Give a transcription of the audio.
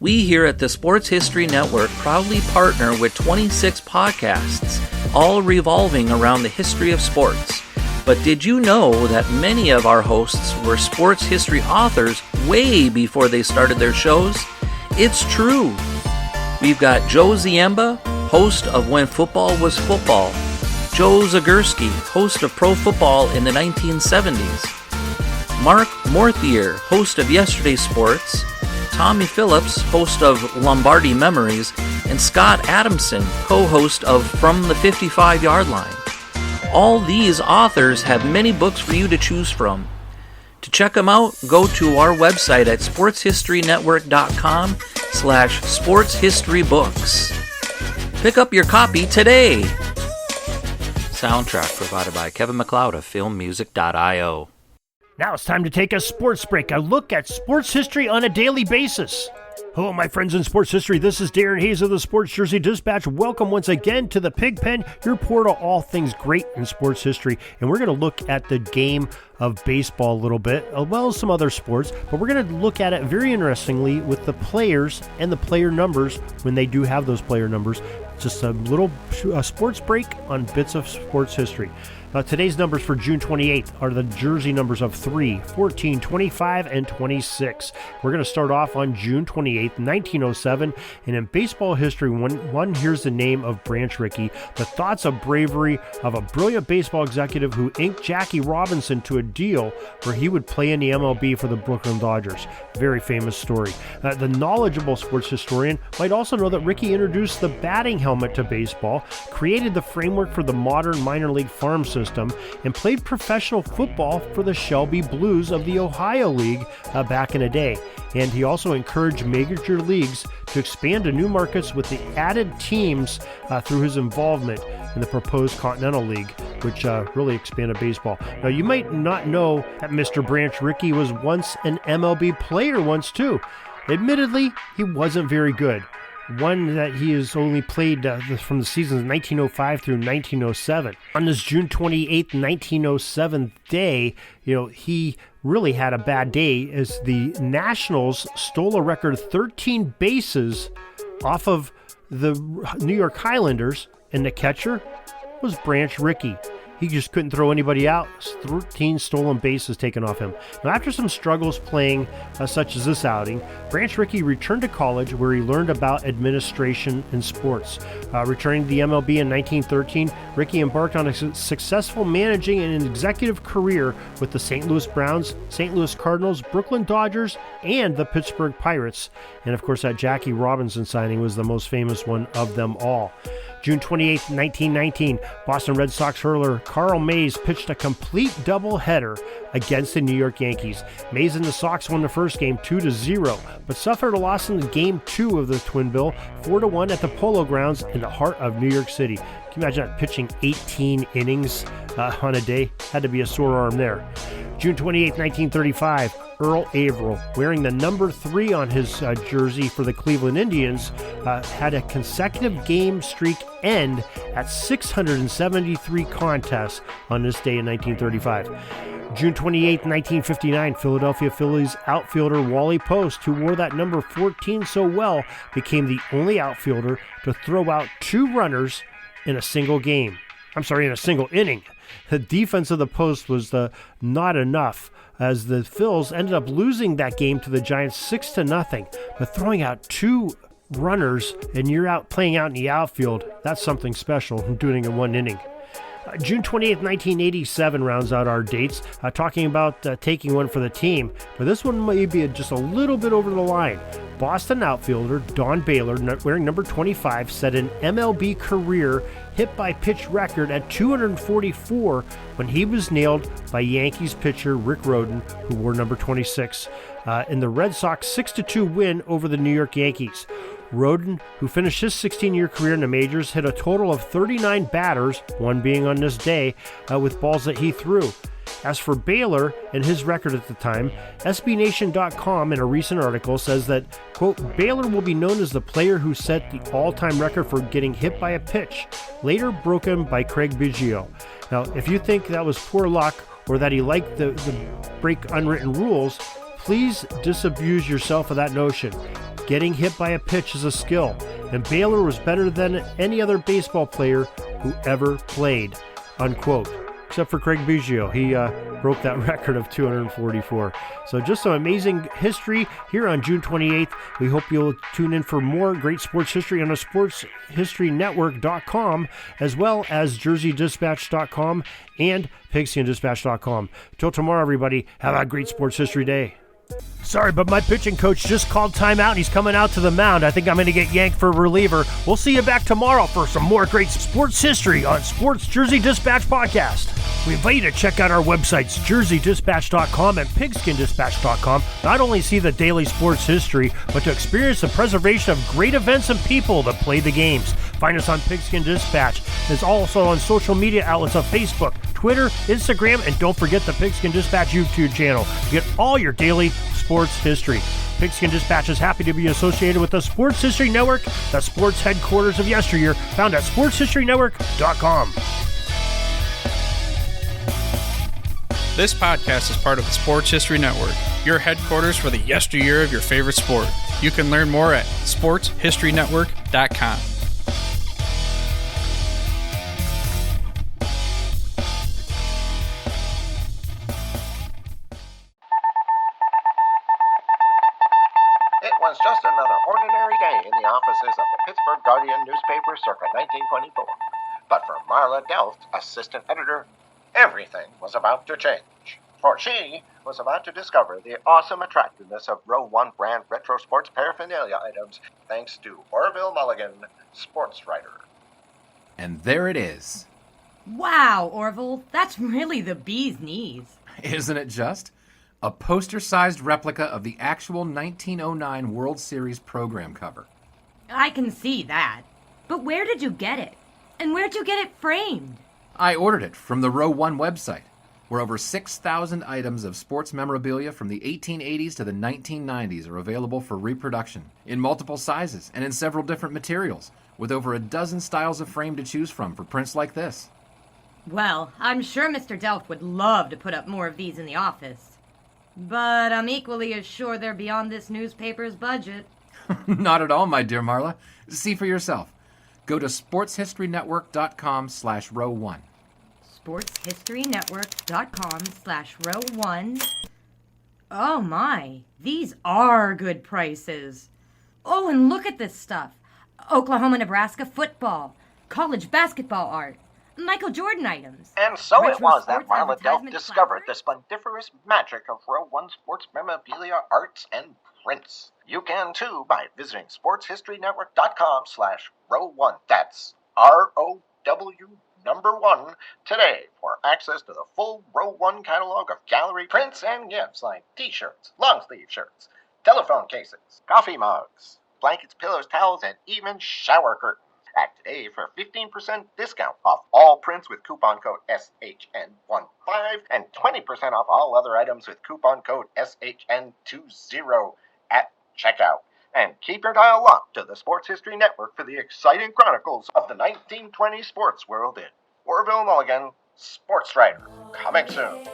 We here at the Sports History Network proudly partner with 26 podcasts, all revolving around the history of sports. But did you know that many of our hosts were sports history authors way before they started their shows? It's true. We've got Joe Ziemba, host of When Football Was Football, Joe Zagurski, host of Pro Football in the 1970s, Mark Morthier, host of Yesterday's Sports, Tommy Phillips, host of Lombardi Memories, and Scott Adamson, co-host of From the 55-Yard Line. All these authors have many books for you to choose from. To check them out, go to our website at sportshistorynetwork.com/sportshistorybooks. Pick up your copy today. Soundtrack provided by Kevin MacLeod of filmmusic.io. Now it's time to take a sports break, a look at sports history on a daily basis. Hello, my friends in sports history. This is Darren Hayes of the Sports Jersey Dispatch. Welcome once again to the Pig Pen, your portal, all things great in sports history. And we're going to look at the game of baseball a little bit, as well as some other sports. But we're going to look at it very interestingly with the players and the player numbers when they do have those player numbers. Just a little sports break on bits of sports history. Today's numbers for June 28th are the jersey numbers of 3, 14, 25, and 26. We're going to start off on June 28th, 1907. And in baseball history, one hears the name of Branch Rickey, the thoughts of bravery of a brilliant baseball executive who inked Jackie Robinson to a deal where he would play in the MLB for the Brooklyn Dodgers. Very famous story. The knowledgeable sports historian might also know that Rickey introduced the batting helmet to baseball, created the framework for the modern minor league farm system, and played professional football for the Shelby Blues of the Ohio League back in the day. And he also encouraged major leagues to expand to new markets with the added teams through his involvement in the proposed Continental League, which really expanded baseball. Now, you might not know that Mr. Branch Rickey was once an MLB player once too. Admittedly, he wasn't very good. One that he has only played from the seasons 1905 through 1907. On this June 28th, 1907 day, he really had a bad day as the Nationals stole a record 13 bases off of the New York Highlanders, and the catcher was Branch Rickey. He just couldn't throw anybody out. 13 stolen bases taken off him. Now, after some struggles playing such as this outing, Branch Rickey returned to college where he learned about administration and sports. Returning to the MLB in 1913, Rickey embarked on a successful managing and executive career with the St. Louis Browns, St. Louis Cardinals, Brooklyn Dodgers, and the Pittsburgh Pirates. And of course, that Jackie Robinson signing was the most famous one of them all. June 28, 1919, Boston Red Sox hurler Carl Mays pitched a complete doubleheader against the New York Yankees. Mays and the Sox won the first game 2-0, but suffered a loss in the Game 2 of the Twin Bill, 4-1 at the Polo Grounds in the heart of New York City. Can you imagine that, pitching 18 innings on a day? Had to be a sore arm there. June 28, 1935, Earl Averill, wearing the number 3 on his jersey for the Cleveland Indians, had a consecutive game streak end at 673 contests on this day in 1935. June 28, 1959, Philadelphia Phillies outfielder Wally Post, who wore that number 14 so well, became the only outfielder to throw out 2 runners in a single inning. The defense of the Post was not enough, as the Phils ended up losing that game to the Giants 6-0. But throwing out 2 runners and you're out playing out in the outfield, that's something special, doing it in 1 inning. June 28th, 1987 rounds out our dates, talking about taking one for the team. But this one may be just a little bit over the line. Boston outfielder Don Baylor, wearing number 25, set an MLB career hit-by-pitch record at 244 when he was nailed by Yankees pitcher Rick Rhoden, who wore number 26, in the Red Sox 6-2 win over the New York Yankees. Rhoden, who finished his 16-year career in the majors, hit a total of 39 batters, one being on this day, with balls that he threw. As for Baylor and his record at the time, SBNation.com in a recent article says that, quote, Baylor will be known as the player who set the all-time record for getting hit by a pitch, later broken by Craig Biggio. Now, if you think that was poor luck or that he liked the break unwritten rules, please disabuse yourself of that notion. getting hit by a pitch is a skill, and Baylor was better than any other baseball player who ever played, unquote. Except for Craig Biggio. He broke that record of 244. So just some amazing history here on June 28th. We hope you'll tune in for more great sports history on the sportshistorynetwork.com, as well as jerseydispatch.com and pigskindispatch.com. Till tomorrow, everybody, have a great sports history day. Sorry, but my pitching coach just called timeout and he's coming out to the mound. I think I'm going to get yanked for a reliever. We'll see you back tomorrow for some more great sports history on Sports Jersey Dispatch Podcast. We invite you to check out our websites, jerseydispatch.com and pigskindispatch.com. Not only see the daily sports history, but to experience the preservation of great events and people that play the games. Find us on Pigskin Dispatch. It's also on social media outlets on Facebook, Twitter, Instagram, and don't forget the Pigskin Dispatch YouTube channel to get all your daily sports history. Pigskin Dispatch is happy to be associated with the Sports History Network, the sports headquarters of yesteryear, found at sportshistorynetwork.com. This podcast is part of the Sports History Network, your headquarters for the yesteryear of your favorite sport. You can learn more at sportshistorynetwork.com. It was just another ordinary day in the offices of the Pittsburgh Guardian newspaper circa 1924. But for Marla Delft, assistant editor, everything was about to change. For she was about to discover the awesome attractiveness of Row 1 brand retro sports paraphernalia items thanks to Orville Mulligan, sports writer. And there it is. Wow, Orville, that's really the bee's knees. Isn't it just? A poster-sized replica of the actual 1909 World Series program cover. I can see that. But where did you get it? And where'd you get it framed? I ordered it from the Row 1 website, where over 6,000 items of sports memorabilia from the 1880s to the 1990s are available for reproduction, in multiple sizes and in several different materials, with over a dozen styles of frame to choose from for prints like this. Well, I'm sure Mr. Delft would love to put up more of these in the office. But I'm equally as sure they're beyond this newspaper's budget. Not at all, my dear Marla. See for yourself. Go to sportshistorynetwork.com/row1. sportshistorynetwork.com/row1. Oh my, these are good prices. Oh, and look at this stuff. Oklahoma-Nebraska football, college basketball art, Michael Jordan items. And so it retro was that sports Marla Delft advertisement discovered the collaboration. splendiferous magic of Row 1 sports memorabilia, arts, and prints. You can too by visiting sportshistorynetwork.com/row1. That's ROW1 today for access to the full Row 1 catalog of gallery prints and gifts like t-shirts, long-sleeve shirts, telephone cases, coffee mugs, blankets, pillows, towels, and even shower curtains. Act today for 15% discount off all prints with coupon code SHN15 and 20% off all other items with coupon code SHN20 at checkout. And keep your dial locked to the Sports History Network for the exciting chronicles of the 1920 sports world in Orville Mulligan, sports writer. Coming soon.